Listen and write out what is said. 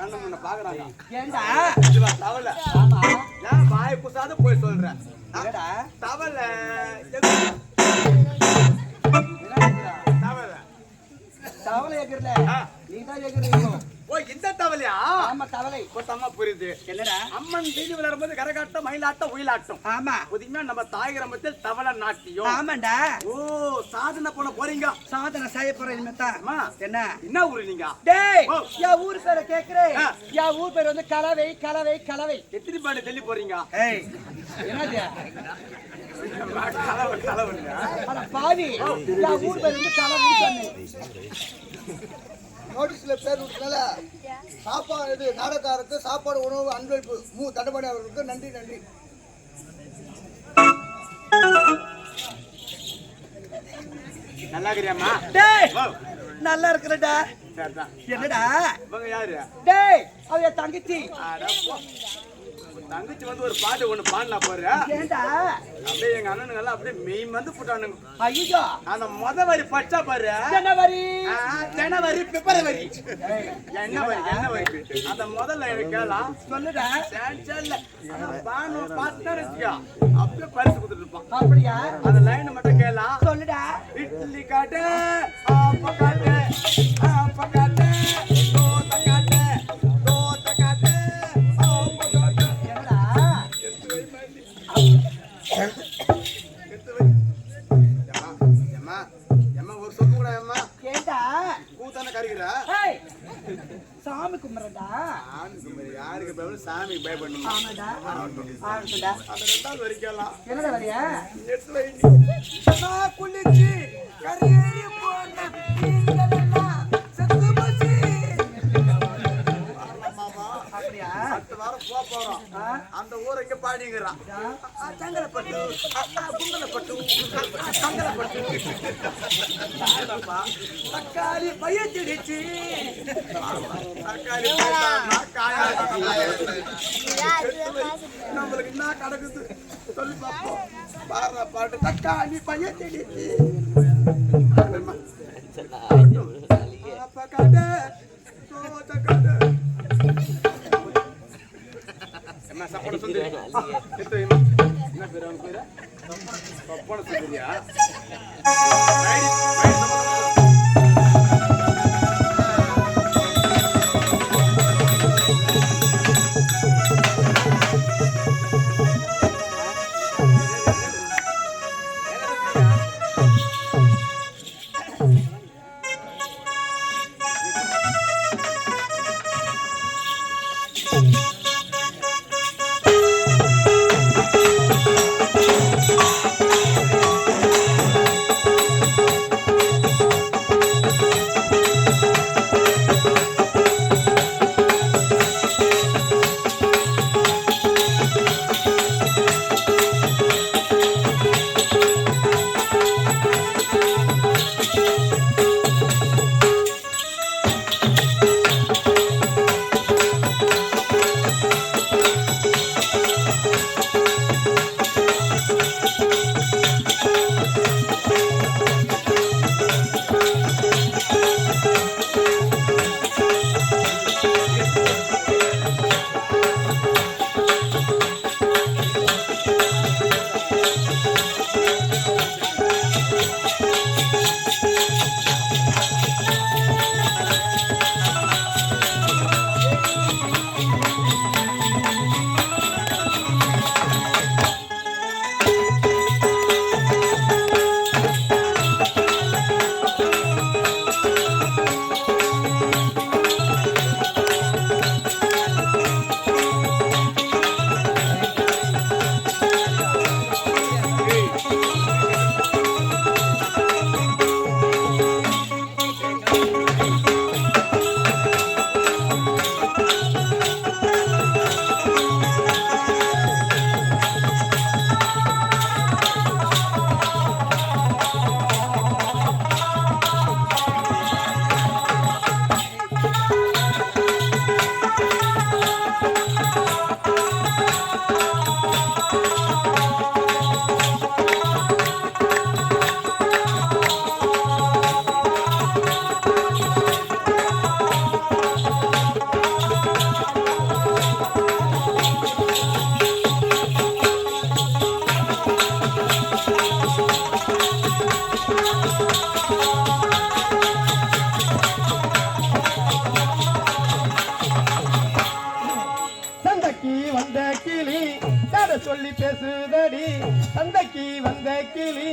உன்னை பாக்குறாங்க. ஏண்டா தவளை ஆமா ஏன் வாய் குசாத போய் சொல்றேன். ஏடா தவளை தவளை தவளை ஏக்கறல ஆ. நீ தான் ஏக்கறீங்க ஓ இந்த தவளையா? ஆமா தவளை கொத்தம்மா புரியுது. என்னடா அம்மன் வீதி விளையாடும்போது கரகாட்டம் மயிலாட்டம் ஒயிலாட்டம். ஆமா புதுமையா நம்ம தாய் கிராமத்தில் தவளை நாட்டியம். ஆமாண்டா ஓ சாதனை பண்ண போறீங்க. சாதனை செய்ய போறேன் இனிமேதான் அம்மா என்ன என்ன ஊரு நீங்க? டேய் ஓ. என் ஊர் பேரை கேக்குறேன் ஆ. என் ஊர் பேர் வந்து கலவை கலவை கலவை எத்தனை பாடு டெல்லி போறீங்க? ஏய் என்னது கலவை கலவை. அட பாவி என் ஊர் பேர் வந்து கலவைன்னு சொன்னேன் நோட்டீஸ்ல பேர் விட்டனால சாப்பாடு இது நாடகாரருக்கு சாப்பாடு உணவு அன்பளிப்பு தண்டபாணி அவர்களுக்கு நன்றி நன்றி. நல்லா இருக்கிறியாம்மா? டேய் ஓ, நல்லா இருக்கிறடா சரிதான். என்னடா இவங்க யாரு? டேய் அவ என் தங்கச்சி அட போ. உன் தங்கச்சி வந்து ஒரு பாட்டு ஒண்ணு பாடினா போற. ஏண்டா அப்படியே எங்க அண்ணனுங்க எல்லாம் அப்படியே மெய் வந்து போட்டானுங்க. ஐயோ அந்த முத வரி பச்சா பாரு. ஜனவரி ஜனவரி பிப்ரவரி என்ன வரி என்ன வரி அந்த முதல்ல எனக்கு கேளாம் சொல்லுடா சான்சல்ல பானு பாட்னர் இருக்கியா அப்படியே பரிசு கொடுத்துட்டு இருப்பான். அப்படியா அந்த லைன் மட்டும் கேளாம். சொல்லுடா இட்லி காட்டு ஆப்ப காட்டு ஆப்ப காட்டு தோத்த காட்டு தோத்த காட்டு ஆப்ப காட்டு. என்னடா எம்மா எம்மா ஒரு சொப்பு கூட எம்மா ஏண்டா கூத்தான கறிக்கிறா. ஏய் சாமி கும்பிடுறடா யாருக்கு பயப்பட சாமி பயப்படணும். ஆமாடா ஆமாடா அந்த ரெண்டாவது வரைக்கலாம் என்னடா வரியா குளிச்சு கரையேறி போன நீங்களெல்லாம் செத்து போச்சு. அப்படியா அடுத்த வாரம் போறோம். அந்த ஊரை இங்க பாடிங்கிறான். சங்கரப்பட்டு குங்கலப்பட்டு சங்கரப்பட்டு தக்காளி பையச்சிடுச்சு. தக்காளி நம்மளுக்கு என்ன கிடக்குது சொல்லி பார்ப்போம். பாடுற பாட்டு தக்காளி பையச்சிடுச்சு. சப்போட சுந்தரி என்ன பேரு அவங்க பேரு? சப்போட சுந்தரியா? சொல்லி பேசுதடி சந்தைக்கு வந்த கிளி